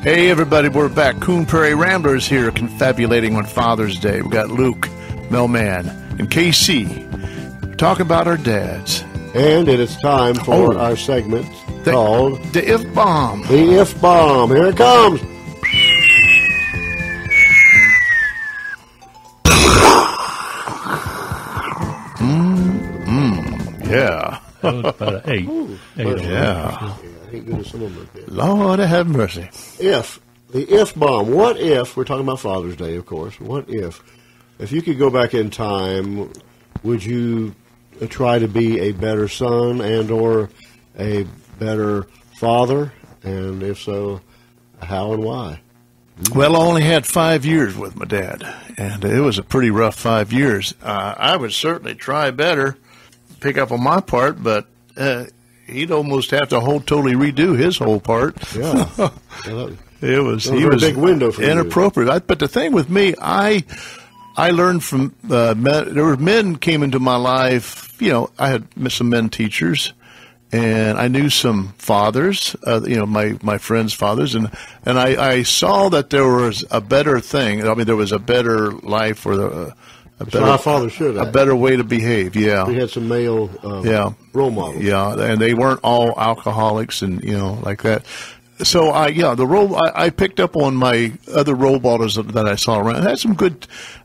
Hey everybody, we're back. Coon Prairie Ramblers here, confabulating on Father's Day. We got Luke, Melman, and KC talking about our dads. And it is time for our segment called the If Bomb. The If Bomb. Here it comes. Yeah. That was about an 8. Ooh, 8 yeah. Lord have mercy. The if bomb. What if, we're talking about Father's Day, of course. What if you could go back in time, would you try to be a better son and or a better father? And if so, how and why? Well, I only had 5 years with my dad, and it was a pretty rough 5 years. I would certainly try better, pick up on my part, but he'd almost have to totally redo his whole part. Yeah. He was a big window for inappropriate. But the thing with me, I learned from men. There were men came into my life. You know, I had some men teachers, and I knew some fathers. My friends' fathers, and I saw that there was a better thing. I mean, there was a better life or a better way to behave. Yeah, we had some male role models. Yeah, and they weren't all alcoholics and like that. So I picked up on my other role models that I saw around. I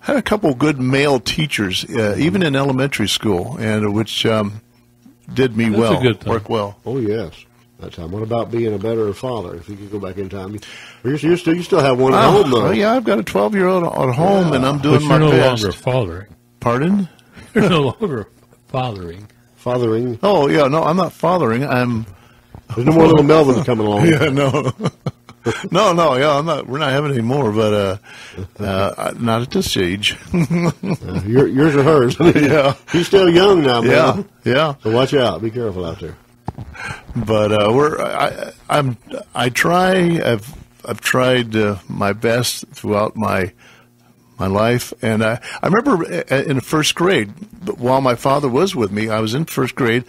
had a couple of good male teachers, even in elementary school, and which did me well, work well. Oh yes, that time. What about being a better father? If you could go back in time, you still have one at home though. Yeah, I've got a 12-year-old at home, and I'm doing my best. You're no longer fathering. Pardon? You're no longer fathering. Fathering? Oh yeah, no, I'm not fathering. There's no more little Melvins coming along. Yeah, no. No, yeah, we're not having any more, but not at this age. Yours or hers? Yeah. He's still young now, man. Yeah. So watch out. Be careful out there. But I've tried my best throughout my life, and I remember in first grade, while my father was with me, I was in first grade.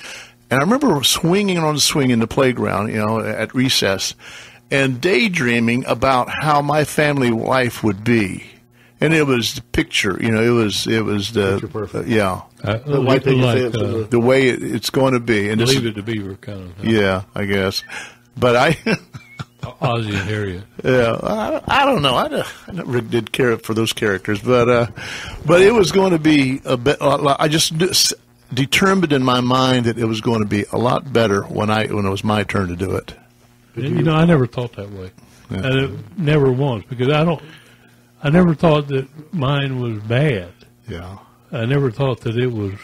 And I remember swinging on the swing in the playground, at recess, and daydreaming about how my family life would be. And it was the picture, it was the picture perfect. The white picket fence, the way it's going to be. And Leave it to Beaver kind of thing. Yeah, I guess. But Ozzie and Harriet. Yeah, I don't know. I never did care for those characters, but it was going to be a bit. I just determined in my mind that it was going to be a lot better when it was my turn to do it. I never thought that way. Yeah. Never once, because I never thought that mine was bad. Yeah. I never thought that it was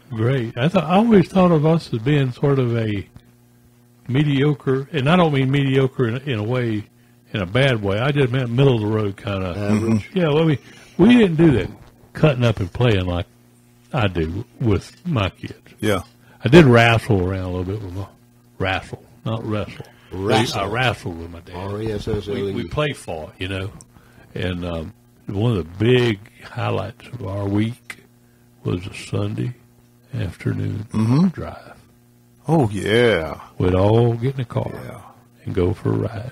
great. I always thought of us as being sort of a mediocre, and I don't mean mediocre in a way, in a bad way. I just meant middle of the road kind of average. Yeah, well, we didn't do that cutting up and playing like I do with my kids. Yeah. I did wrestle around a little bit with wrestle, not wrestle. Wrestle. I wrestled with my dad. R-E-S-S-L-E. We play fought, and one of the big highlights of our week was a Sunday afternoon drive. Oh, yeah. We'd all get in a car and go for a ride.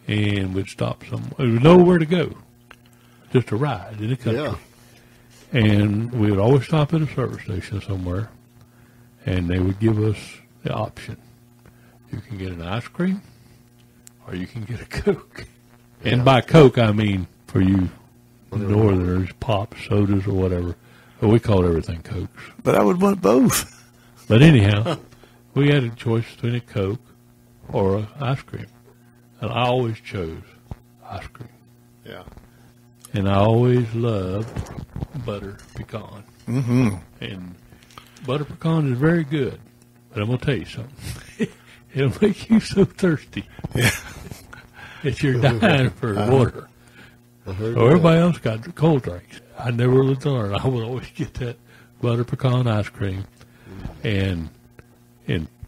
And we'd stop somewhere. There was nowhere to go. Just a ride in the country. Yeah. And we would always stop at a service station somewhere, and they would give us the option. You can get an ice cream, or you can get a Coke. Yeah. And by Coke, I mean, for you Northerners, pop, sodas, or whatever. But we called everything Cokes. But I would want both. But anyhow, we had a choice between a Coke or an ice cream. And I always chose ice cream. Yeah. And I always loved butter pecan. Mm-hmm. And butter pecan is very good. But I'm going to tell you something. It'll make you so thirsty. Yeah. That you're dying for water. Everybody else got cold drinks. I never learned. I would always get that butter pecan ice cream. And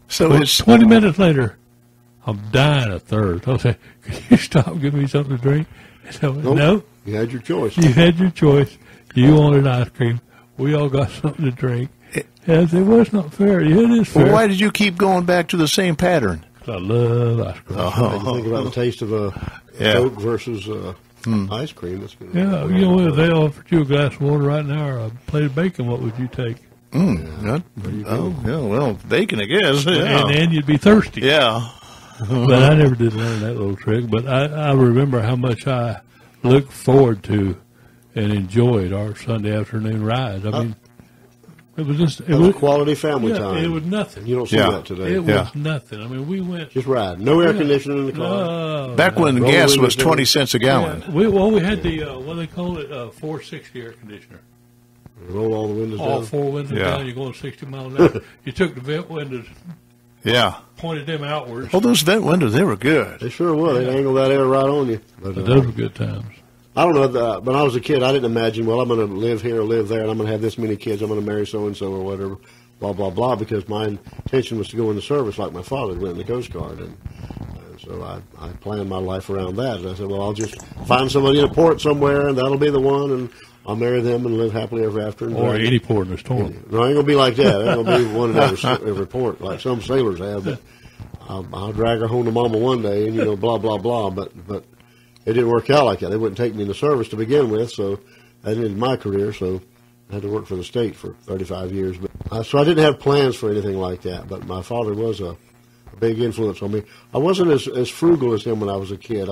so it's 20 minutes later, I'm dying of thirst. I'll say, could you stop and give me something to drink? And so, no. You had your choice. You had your choice. You wanted ice cream. We all got something to drink. And I said, well, it's not fair. Yeah, it is fair. Well, why did you keep going back to the same pattern? I love ice cream. You think about the taste of a Coke versus ice cream. That's good. Yeah, you know, if they offered you a glass of water right now or a plate of bacon, what would you take? Yeah, well, bacon, I guess. Yeah. And you'd be thirsty. Yeah. But I never did learn that little trick. But I remember how much I looked forward to and enjoyed our Sunday afternoon rides. I mean, it was just it was quality family time. It was nothing. You don't see that today. It was nothing. I mean, we went just ride. No air conditioning in the car. Back when gas was 20 cents a gallon. Yeah. We had the what do they call it, 460 air conditioner. Roll all the windows down. All four windows down. You're going 60 miles an hour. You took the vent windows. Yeah. Pointed them outwards. Oh, those vent windows, they were good. They sure were. They'd angle that air right on you. But those were good times. I don't know. When I was a kid, I didn't imagine, well, I'm going to live here or live there, and I'm going to have this many kids. I'm going to marry so-and-so or whatever, blah, blah, blah, because my intention was to go in the service like my father went in the Coast Guard. And so I planned my life around that. And I said, well, I'll just find somebody in a port somewhere, and that'll be the one, and I'll marry them and live happily ever after. Or any port in the storm. No, I ain't going to be like that. I ain't going to be one in every port like some sailors have. But I'll drag her home to mama one day, and, you know, blah, blah, blah. But it didn't work out like that. They wouldn't take me in the service to begin with, so that ended my career. So I had to work for the state for 35 years. But so I didn't have plans for anything like that. But my father was a big influence on me. I wasn't as frugal as him when I was a kid.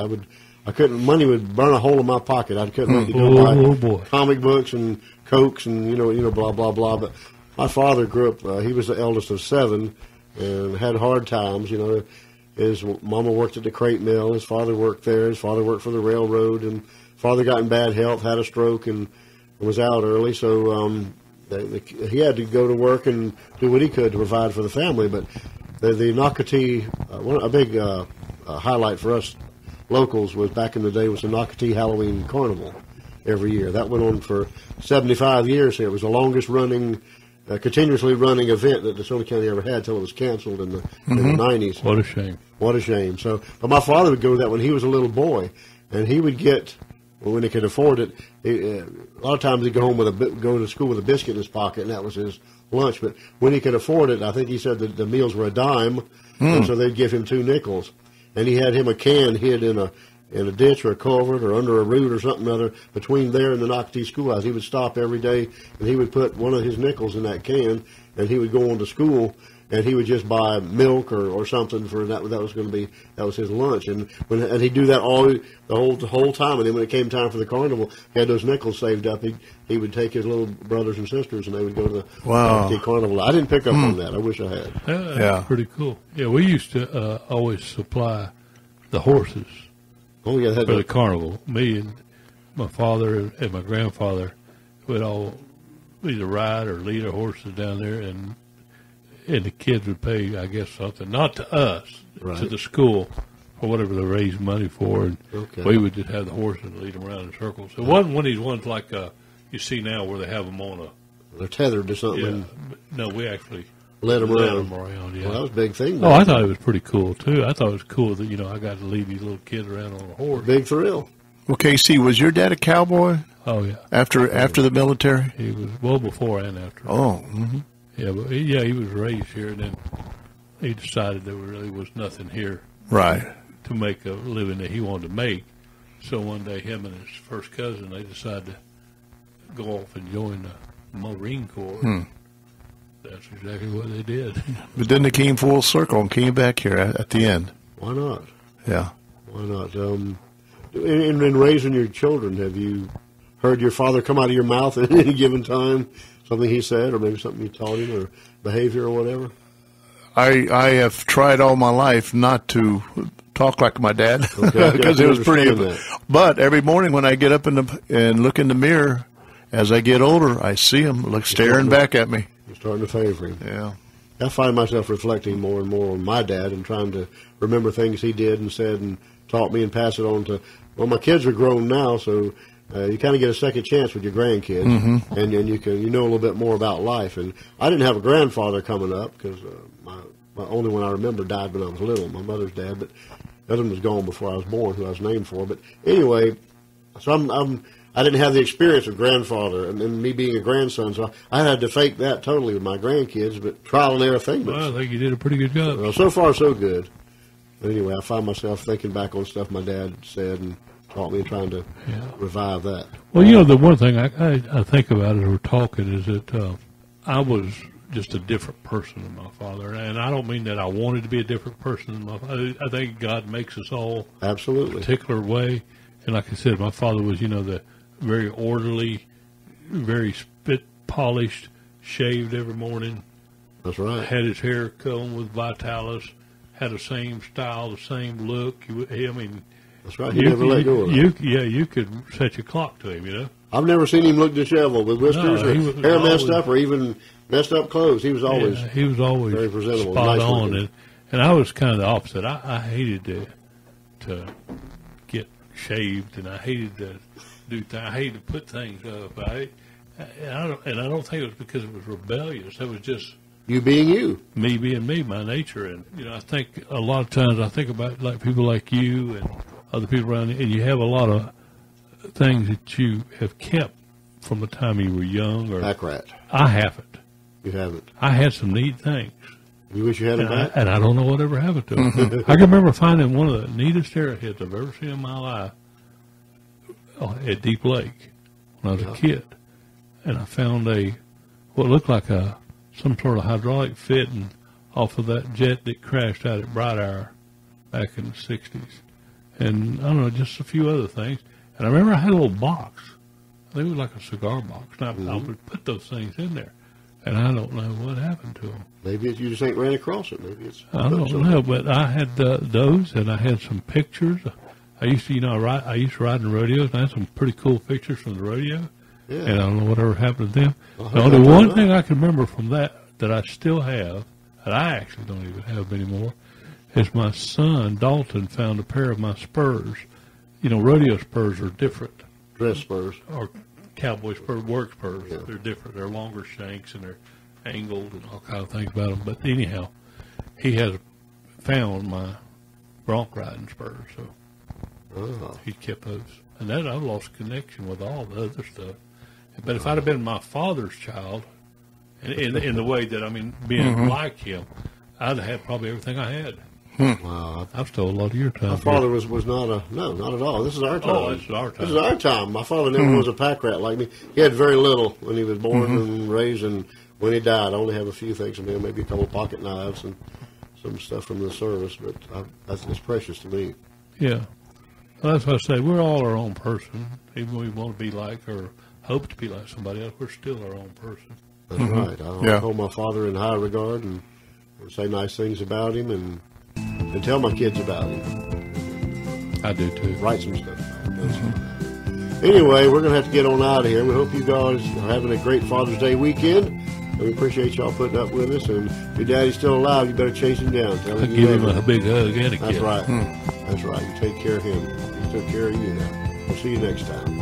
Money would burn a hole in my pocket. I couldn't make it go buy comic books and Cokes and you know blah blah blah. But my father grew up. He was the eldest of 7, and had hard times. You know, his mama worked at the crate mill. His father worked there. His father worked for the railroad. And father got in bad health, had a stroke, and was out early. So he had to go to work and do what he could to provide for the family. But the Nocatee, a big highlight for us locals was back in the day was the Nocatee Halloween Carnival every year. That went on for 75 years here. It was the longest running, continuously running event that DeSoto County ever had until it was canceled in the 90s. What a shame. What a shame. So, but my father would go to that when he was a little boy, and he would get, when he could afford it, a lot of times he'd go home go to school with a biscuit in his pocket, and that was his lunch. But when he could afford it, I think he said that the meals were a dime, and so they'd give him 2 nickels. And he had him a can hid in a ditch or a culvert or under a root or something other between there and the Nocatee schoolhouse. He would stop every day, and he would put one of his nickels in that can, and he would go on to school, and he would just buy milk or something for that. That was his lunch, and he'd do that the whole time. And then when it came time for the carnival, he had those nickels saved up. He would take his little brothers and sisters, and they would go to the Nocatee carnival. I didn't pick up on that. I wish I had. Yeah, pretty cool. Yeah, we used to always supply the horses for the carnival. Me and my father and my grandfather would all either ride or lead our horses down there, and the kids would pay, I guess, something, not to us, to the school, for whatever they raised money for. And we would just have the horses and lead them around in circles. It wasn't one of these ones like you see now where they have them on they're tethered to something. Yeah, no, we actually led them around. Yeah. Well, that was a big thing. Oh, I thought it was pretty cool, too. I thought it was cool that, I got to lead these little kids around on a horse. Big thrill. Well, KC, was your dad a cowboy? Oh, yeah. After the military? He was, well, before and after. Oh, mm-hmm. Yeah, but he was raised here, and then he decided there really was nothing here, to make a living that he wanted to make. So one day, him and his first cousin, they decided to go off and join the Marine Corps. That's exactly what they did. But then they came full circle and came back here at the end. Why not? Yeah. Why not? In raising your children, have you heard your father come out of your mouth at any given time? Something he said, or maybe something you taught him, or behavior, or whatever? I have tried all my life not to talk like my dad, because it was pretty. But every morning when I get up and look in the mirror, as I get older, I see him staring back at me. You're starting to favor him. Yeah. I find myself reflecting more and more on my dad and trying to remember things he did and said and taught me and pass it on to. Well, my kids are grown now, so. You kind of get a second chance with your grandkids, and you know a little bit more about life. And I didn't have a grandfather coming up because my only one I remember died when I was little, my mother's dad. But the other one was gone before I was born, who I was named for. But anyway, so I didn't have the experience of grandfather and me being a grandson, so I had to fake that totally with my grandkids. But trial and error thing. Well, I think you did a pretty good job. Well, so far so good. But anyway, I find myself thinking back on stuff my dad said and taught me, and trying to revive that. Well, you know, the one thing I think about as we're talking is that I was just a different person than my father. And I don't mean that I wanted to be a different person than my father. I think God makes us all Absolutely a particular way. And like I said, my father was, you know, the very orderly, very spit-polished, shaved every morning. That's right. Had his hair combed with Vitalis, had the same style, the same look. I mean, that's right. He never let go of that. You could set your clock to him, you know. I've never seen him look disheveled with whiskers or hair messed up or even messed up clothes. He was always very presentable, spot nice on. looking. And I was kind of the opposite. I hated to get shaved, and I hated to do things. I hated to put things up. I don't think it was because it was rebellious. It was just you being you, me being me, my nature. And you know, I think a lot of times I think about like people like you and other people around you, and you have a lot of things that you have kept from the time you were young. Or back rat. I haven't. You haven't. I had some neat things. You wish you had them back? And I don't know whatever happened to them. I can remember finding one of the neatest arrowheads I've ever seen in my life at Deep Lake when I was a kid. And I found what looked like some sort of hydraulic fitting off of that jet that crashed out at Bright Hour back in the 60s. And I don't know, just a few other things. And I remember I had a little box. I think it was like a cigar box. And I would put those things in there. And I don't know what happened to them. Maybe you just ain't ran across it. Maybe it's. I don't know, but I had those, and I had some pictures. I used to, I used to ride in rodeos, and I had some pretty cool pictures from the rodeo. Yeah. And I don't know whatever happened to them. The only one thing I can remember from that I still have, that I actually don't even have anymore, is my son Dalton found a pair of my spurs. You know, rodeo spurs are different. Dress spurs. Or cowboy spurs, work spurs. Yeah. They're different. They're longer shanks and they're angled and all kind of things about them. But anyhow, he has found my bronc riding spurs, so he kept those. And then I've lost connection with all the other stuff. But if I'd have been my father's child, in the way that, I mean, being like him, I'd have had probably everything I had. Wow. I've stole a lot of your time. My father was not not at all. This is our time. Oh, this is our time. This is our time. My father never was a pack rat like me. He had very little when he was born and raised, and when he died, I only have a few things from him, maybe a couple of pocket knives and some stuff from the service, but it's precious to me. Yeah. Well, that's what I say. We're all our own person. Even when we want to be like or hope to be like somebody else, we're still our own person. That's right. I hold my father in high regard and say nice things about him and tell my kids about him. I do too. Write some stuff about him. Anyway, we're going to have to get on out of here. We hope you guys are having a great Father's Day weekend. And we appreciate y'all putting up with us. And if your daddy's still alive, you better chase him down. Tell him give him a big hug and a kiss. That's right. That's right. You take care of him. He took care of you now. We'll see you next time.